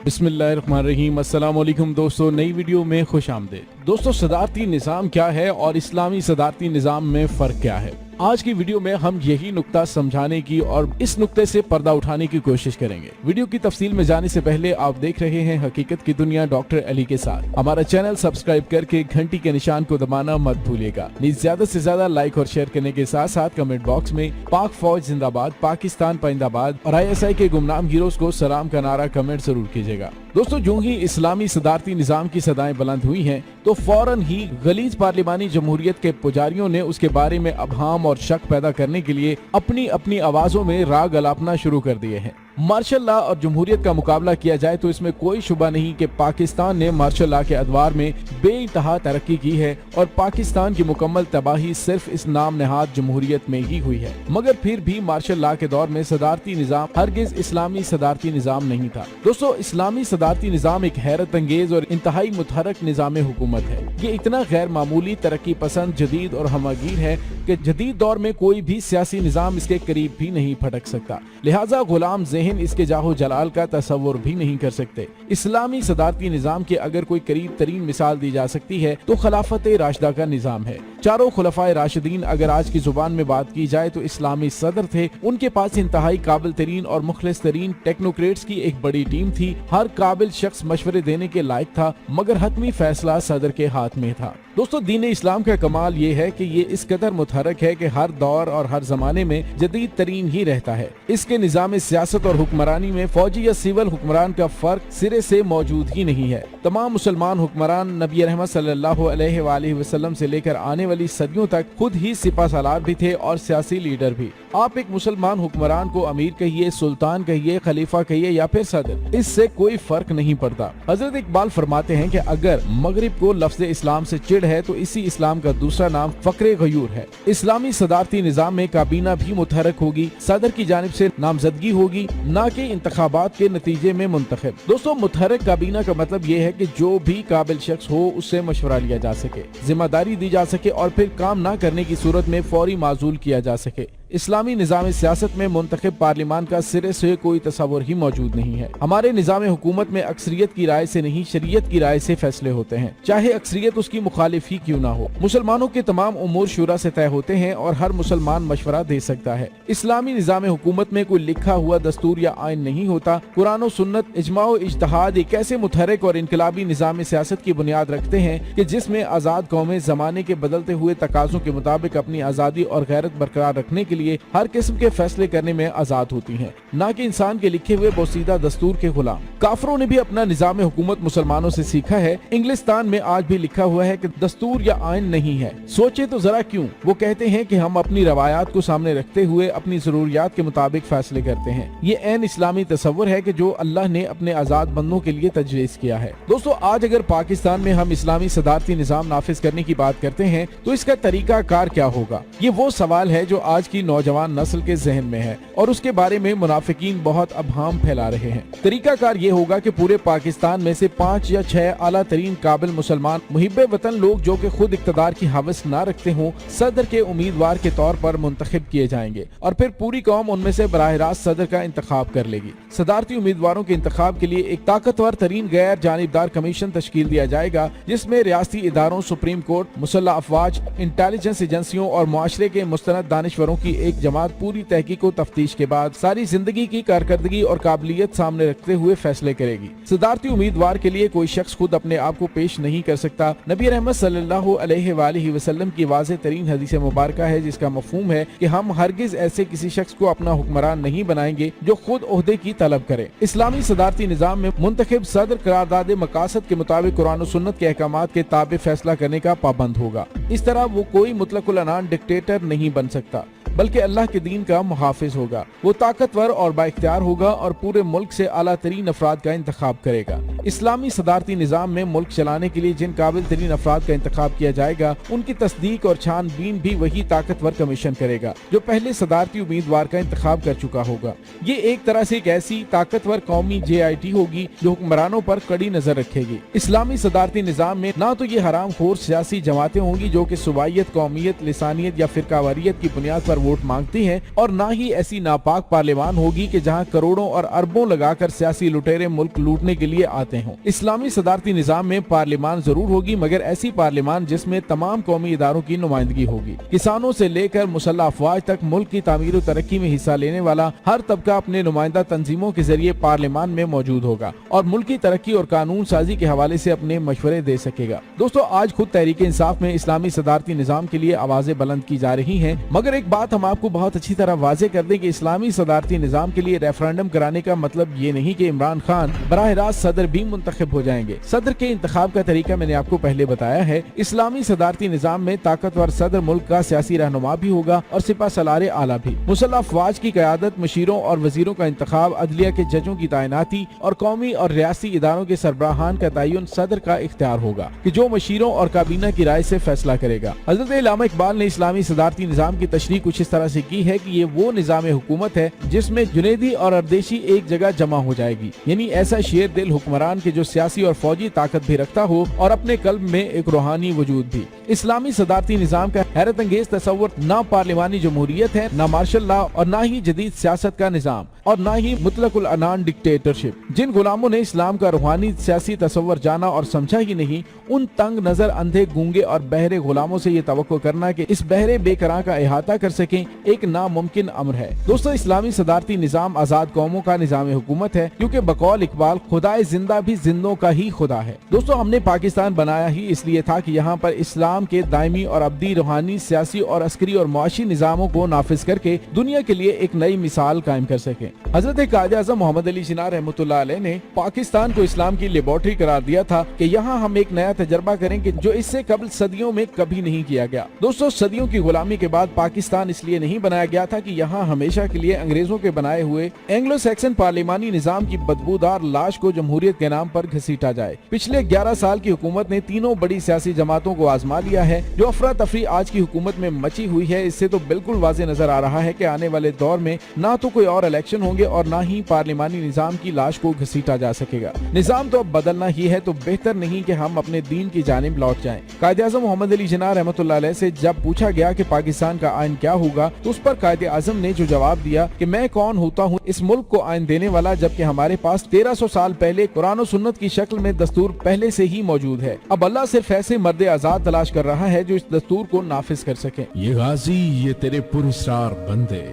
बिस्मिल्लाहिर्रहमानिर्रहीम। अस्सलाम वालेकुम दोस्तों, नई वीडियो में खुश आमदीद। दोस्तों, सदारती निज़ाम क्या है और इस्लामी सदारती निज़ाम में फ़र्क क्या है? आज की वीडियो में हम यही नुक्ता समझाने की और इस नुक्ते से पर्दा उठाने की कोशिश करेंगे। वीडियो की तफसील में जाने से पहले आप देख रहे हैं हकीकत की दुनिया डॉक्टर अली के साथ। हमारा चैनल सब्सक्राइब करके घंटी के निशान को दबाना मत भूलिएगा। ज्यादा से ज्यादा लाइक और शेयर करने के साथ साथ कमेंट बॉक्स में पाक फौज जिंदाबाद, पाकिस्तान पाइंदाबाद और ISI के गुमनाम हीरोज को सलाम का नारा कमेंट जरूर कीजिएगा। दोस्तों, जो ही इस्लामी सदारती निज़ाम की सदाएं बुलंद हुई हैं, तो फौरन ही गलीज पार्लिमानी जमहूरियत के पुजारियों ने उसके बारे में अबहाम और शक पैदा करने के लिए अपनी अपनी आवाजों में राग अलापना शुरू कर दिए हैं। मार्शल लॉ और जमहूरियत का मुकाबला किया जाए तो इसमें कोई शुबा नहीं कि पाकिस्तान ने मार्शल लॉ के अदवार में बेइंतहा तरक्की की है और पाकिस्तान की मुकम्मल तबाही सिर्फ इस नाम नहाद जमहूरियत में ही हुई है। मगर फिर भी मार्शल लॉ के दौर में सदारती निज़ाम हरगिज इस्लामी सदारती निज़ाम नहीं था। दोस्तों, इस्लामी सदारती निज़ाम एक हैरत अंगेज और इंतहाई मुतहरक निज़ाम हुकूमत है। ये इतना गैर मामूली, तरक्की पसंद, जदीद और हमगीर है कि जदीद दौर में कोई भी सियासी निज़ाम इसके करीब भी नहीं फटक सकता। लिहाजा गुलाम ज़हन इसके जाहो जलाल का तसव्वुर भी नहीं कर सकते। इस्लामी सदारती निज़ाम के अगर कोई करीब तरीन मिसाल दी जा सकती है तो खिलाफत राशिदा का निज़ाम है। चारों खुलफाए राशिदीन अगर आज की जुबान में बात की जाए तो इस्लामी सदर थे। उनके पास इंतहाई काबिल तरीन और मुखलिस तरीन टेक्नोक्रेट्स की एक बड़ी टीम थी। हर काबिल शख्स मशवरे देने के लायक था, मगर हतमी फैसला सदर के हाथ में था। दोस्तों, दीन इस्लाम का कमाल ये है कि ये इस कदर मुतहरक है कि हर दौर और हर जमाने में जदीद तरीन ही रहता है। इसके निज़ाम सियासत और हुक्मरानी में फौजी या सिविल हुक्मरान का फर्क सिरे से मौजूद ही नहीं है। तमाम मुसलमान हुक्मरान नबी रहमत सल्लल्लाहु अलैहि वसल्लम से लेकर आने वाली सदियों तक खुद ही सिपा सालार भी थे और सियासी लीडर भी। आप एक मुसलमान हुक्मरान को अमीर कहिए, सुल्तान कहिए, खलीफा कहिए या फिर सदर, इससे कोई फर्क नहीं पड़ता। हजरत इकबाल फरमाते हैं कि अगर मगरिब को लफ्ज़ इस्लाम से चिढ़ है तो इसी इस्लाम का दूसरा नाम फक्रे गयूर है। इस्लामी सदारती निज़ाम में काबीना भी मुतहरक होगी, सदर की जानिब से नामजदगी होगी, न कि इंतखाबात के नतीजे में मुंतखब। दोस्तों, मुतहरक काबीना का मतलब ये है कि जो भी काबिल शख्स हो उससे मशवरा लिया जा सके, जिम्मेदारी दी जा सके और फिर काम न करने की सूरत में फौरी माजूल किया जा सके। इस्लामी निज़ाम सियासत में मुंतखब पार्लिमान का सिरे से कोई तस्वुर ही मौजूद नहीं है। हमारे निज़ाम हुकूमत में अक्सरियत की राय से नहीं, शरीयत की राय से फैसले होते हैं, चाहे अक्सरियत उसकी मुखालिफ ही क्यों ना हो। मुसलमानों के तमाम उमूर शुरा से तय होते हैं और हर मुसलमान मशवरा दे सकता है। इस्लामी निज़ाम हुकूमत में कोई लिखा हुआ दस्तूर या आइन नहीं होता। कुरान और सुन्नत, इजमा और इज्तिहाद एक ऐसे मुतहरक और इनकलाबी निज़ाम सियासत की बुनियाद रखते हैं कि जिसमें आज़ाद कौमें ज़माने के बदलते हुए तकाज़ों के मुताबिक अपनी आज़ादी और गैरत बरकरार रखने के लिए हर किस्म के फैसले करने में आजाद होती हैं, न कि इंसान के लिखे हुए बोसीदा दस्तूर के गुलाम। काफरों ने भी अपना निज़ाम हुकूमत मुसलमानों से सीखा है। इंग्लिस्तान में आज भी लिखा हुआ है कि दस्तूर या आइन नहीं है। सोचे तो जरा क्यों। वो कहते हैं कि हम अपनी रवायात को सामने रखते हुए अपनी जरूरियात के मुताबिक फैसले करते हैं। ये ऐन इस्लामी तस्वुर है कि जो अल्लाह ने अपने आजाद बंदों के लिए तजवीज़ किया है। दोस्तों, आज अगर पाकिस्तान में हम इस्लामी सदारती निज़ाम नाफिज करने की बात करते हैं तो इसका तरीका कार क्या होगा? ये वो सवाल है जो आज की नौजवान नस्ल के जहन में है और उसके बारे में मुनाफिकीन बहुत अबहाम फैला रहे हैं। तरीका कार ये होगा कि पूरे पाकिस्तान में से 5 या 6 आला तरीन काबिल मुसलमान मुहिब्बे वतन लोग जो कि खुद इक्तदार की हवस न रखते हों, सदर के उम्मीदवार के तौर पर मुंतखब किए जाएंगे और फिर पूरी कौम उनमें से बराह रास्त सदर का इंतखाब कर लेगी। सदारती उम्मीदवारों के इंतखाब के लिए एक ताकतवर तरीन गैर जानिबदार कमीशन तश्कील दिया जाएगा, जिसमें रियासती इदारों, सुप्रीम कोर्ट, मुसल्लह अफवाज, इंटेलिजेंस एजेंसियों और मुआशरे के मुस्तनद दानिश्वरों की एक जमात पूरी तहकीक और तफ्तीश के बाद सारी जिंदगी की कारकर्दगी और काबिलियत सामने रखते हुए फैसले करेगी। सदारती उम्मीदवार के लिए कोई शख्स खुद अपने आप को पेश नहीं कर सकता। नबी रहमत सल्लल्लाहु अलैहि वसल्लम की वाज़ेह तरीन हदीस मुबारक है, जिसका मफहूम है कि हम हरगिज ऐसे किसी शख्स को अपना हुक्मरान नहीं बनाएंगे जो खुद ओहदे की तलब करे। इस्लामी सदारती निज़ाम में मुंतखब सदर करारदाद मकासद के मुताबिक कुरान और सुन्नत के अहकामात के ताबे फैसला करने का पाबंद होगा। इस तरह वो कोई मुतलकुल अनान डिक्टेटर नहीं बन सकता, बल्कि अल्लाह के दीन का मुहाफिज होगा। वो ताकतवर और बाइख्तियार होगा और पूरे मुल्क से आला तरीन अफराद का इंतखाब करेगा। اسلامی صدارتی نظام میں ملک چلانے کے لیے جن قابل ترین افراد کا انتخاب کیا جائے گا ان کی تصدیق اور چھان بین بھی وہی طاقتور کمیشن کرے گا جو پہلے صدارتی امیدوار کا انتخاب کر چکا ہوگا۔ یہ ایک طرح سے ایک ایسی طاقتور قومی JIT ہوگی جو حکمرانوں پر کڑی نظر رکھے گی۔ اسلامی صدارتی نظام میں نہ تو یہ حرام خور سیاسی جماعتیں ہوں گی جو کہ صوبائیت، قومیت، لسانیت یا فرقہ واریت کی بنیاد پر ووٹ مانگتی ہیں، اور نہ ہی ایسی ناپاک پارلیمان ہوگی کہ جہاں کروڑوں اور اربوں لگا کر سیاسی لٹیرے ملک لوٹنے کے لیے آتے ہوں۔ اسلامی صدارتی نظام میں پارلیمان ضرور ہوگی، مگر ایسی پارلیمان جس میں تمام قومی اداروں کی نمائندگی ہوگی۔ کسانوں سے لے کر مسلح افواج تک ملک کی تعمیر و ترقی میں حصہ لینے والا ہر طبقہ اپنے نمائندہ تنظیموں کے ذریعے پارلیمان میں موجود ہوگا اور ملکی ترقی اور قانون سازی کے حوالے سے اپنے مشورے دے سکے گا۔ دوستو، آج خود تحریک انصاف میں اسلامی صدارتی نظام کے لیے آوازیں بلند کی جا رہی ہیں، مگر ایک بات ہم آپ کو بہت اچھی طرح واضح کر دیں کہ اسلامی صدارتی نظام کے لیے ریفرنڈم کرانے کا مطلب یہ نہیں کہ عمران خان براہ راست صدر بھی منتخب ہو جائیں گے۔ صدر کے انتخاب کا طریقہ میں نے آپ کو پہلے بتایا ہے۔ اسلامی صدارتی نظام میں طاقتور صدر ملک کا سیاسی رہنما بھی ہوگا اور سپہ سالار اعلیٰ بھی۔ مسلح افواج کی قیادت، مشیروں اور وزیروں کا انتخاب، عدلیہ کے ججوں کی تعیناتی اور قومی اور ریاستی اداروں کے سربراہان کا تعین صدر کا اختیار ہوگا کہ جو مشیروں اور کابینہ کی رائے سے فیصلہ کرے گا۔ حضرت علامہ اقبال نے اسلامی صدارتی نظام کی تشریح کچھ اس طرح سے کی ہے کہ یہ وہ نظام حکومت ہے جس میں جنیدی اور اردیشی ایک جگہ جمع ہو جائے گی، یعنی ایسا شیر دل حکمران کے جو سیاسی اور فوجی طاقت بھی رکھتا ہو اور اپنے قلب میں ایک روحانی وجود بھی۔ اسلامی صدارتی نظام کا حیرت انگیز تصور نہ پارلیمانی جمہوریت ہے، نہ مارشل لا، اور نہ ہی جدید سیاست کا نظام، اور نہ ہی مطلق العنان ڈکٹیٹرشپ۔ جن غلاموں نے اسلام کا روحانی سیاسی تصور جانا اور سمجھا ہی نہیں، ان تنگ نظر، اندھے، گونگے اور بہرے غلاموں سے یہ توقع کرنا کہ اس بہرے بے قراں کا احاطہ کر سکیں ایک ناممکن امر ہے۔ دوستو، اسلامی صدارتی نظام آزاد قوموں کا نظام حکومت ہے، کیونکہ بقول اقبال خدائے زندہ بھی زندوں کا ہی خدا ہے۔ دوستو، ہم نے پاکستان بنایا ہی اس لیے تھا کہ یہاں پر اسلام کے دائمی اور ابدی روحانی، سیاسی اور عسکری اور معاشی نظاموں کو نافذ کر کے دنیا کے لیے ایک نئی مثال قائم کر سکیں۔ حضرت قائد اعظم محمد علی جناح رحمۃ اللہ علیہ نے پاکستان کو اسلام کی لیبارٹری قرار دیا تھا کہ یہاں ہم ایک نیا تجربہ کریں کہ جو اس سے قبل صدیوں میں کبھی نہیں کیا گیا۔ دوستو، صدیوں کی غلامی کے بعد پاکستان اس لیے نہیں بنایا گیا تھا کہ یہاں ہمیشہ کے لیے انگریزوں کے بنائے ہوئے اینگلو سیکسن پارلیمانی نظام کی بدبودار لاش کو جمہوریت کے نام پر گھسیٹا جائے۔ پچھلے 11 سال کی حکومت نے تینوں بڑی سیاسی جماعتوں کو آزما لیا ہے۔ جو افراتفری آج کی حکومت میں مچی ہوئی ہے، اس سے تو بالکل واضح نظر آ رہا ہے کہ آنے والے دور میں نہ تو کوئی اور الیکشن ہوں گے اور نہ ہی پارلیمانی نظام کی لاش کو گھسیٹا جا سکے گا۔ نظام تو اب بدلنا ہی ہے، تو بہتر نہیں کہ ہم اپنے دین کی جانب لوٹ جائیں۔ قائد اعظم محمد علی جناح رحمۃ اللہ علیہ سے جب پوچھا گیا کہ پاکستان کا آئین کیا ہوگا، تو اس پر قائد اعظم نے جو جواب دیا کہ میں کون ہوتا ہوں اس ملک کو آئین دینے والا، جبکہ ہمارے پاس 1300 سال پہلے قرآن و سنت کی شکل میں دستور پہلے سے ہی موجود ہے۔ اب اللہ صرف ایسے مرد آزاد تلاش کر رہا ہے جو اس دستور کو نافذ کر سکے۔ یہ غازی، یہ تیرے پراسرار بندے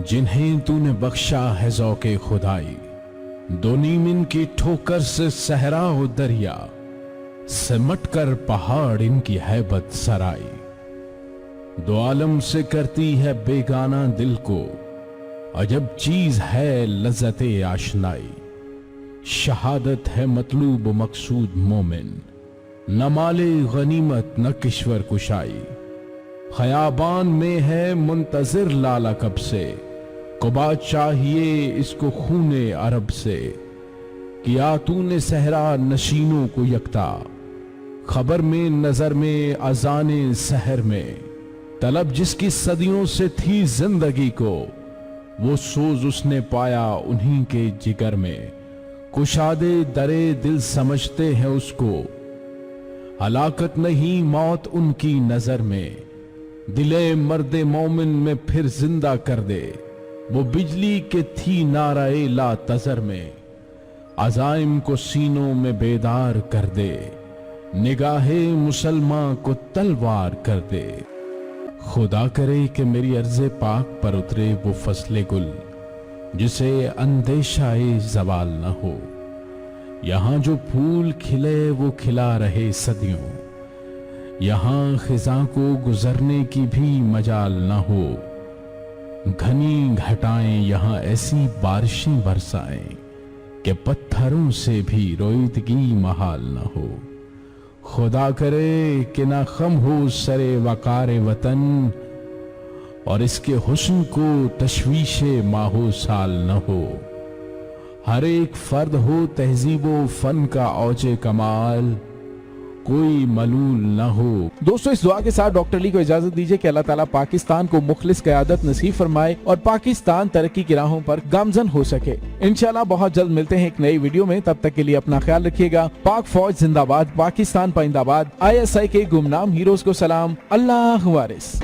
جنہیں تو نے بخشا ہے ذوق خدائی، دو نیم ان کی ٹھوکر سے صحرا و دریا، سمٹ کر پہاڑ ان کی ہیبت سرائی، دو عالم سے کرتی ہے بیگانہ دل کو، عجب چیز ہے لذت آشنائی، شہادت ہے مطلوب و مقصود مومن، نہ مال غنیمت نہ کشور کشائی، خیابان میں ہے منتظر لالا کب سے، قبا چاہیے اس کو خون عرب سے، کیا تو نے صحرا نشینوں کو یکتا، خبر میں نظر میں اذان سحر میں، طلب جس کی صدیوں سے تھی زندگی کو، وہ سوز اس نے پایا انہی کے جگر میں، کشادے درے دل سمجھتے ہیں اس کو، ہلاکت نہیں موت ان کی نظر میں، دلے مرد مومن میں پھر زندہ کر دے، وہ بجلی کے تھی نعرہ لا تذر میں، عزائم کو سینوں میں بیدار کر دے، نگاہ مسلمان کو تلوار کر دے، خدا کرے کہ میری عرض پاک پر اترے وہ فصل گل جسے اندیشہ زوال نہ ہو، یہاں جو پھول کھلے وہ کھلا رہے صدیوں، یہاں خزاں کو گزرنے کی بھی مجال نہ ہو، گھنی گھٹائیں یہاں ایسی بارشیں برسائیں کہ پتھروں سے بھی رویدگی محال نہ ہو، خدا کرے کہ نہ خم ہو سر وقار وطن، اور اس کے حسن کو تشویش ماہو سال نہ ہو، हर एक फर्द हो तहजीबो फन का औचे कमाल, कोई मलूल न हो। दोस्तों इस दुआ के साथ डॉक्टर अली को इजाजत दीजिए कि अल्लाह ताला पाकिस्तान को मुखलिस क़यादत नसीब फरमाए और पाकिस्तान तरक्की की राहों पर गामजन हो सके। इंशाल्लाह बहुत जल्द मिलते हैं एक नई वीडियो में, तब तक के लिए अपना ख्याल रखिएगा। पाक फौज जिंदाबाद, पाकिस्तान पाइंदाबाद, ISI के गुमनाम हीरोज को सलाम, अल्लाह वारिस।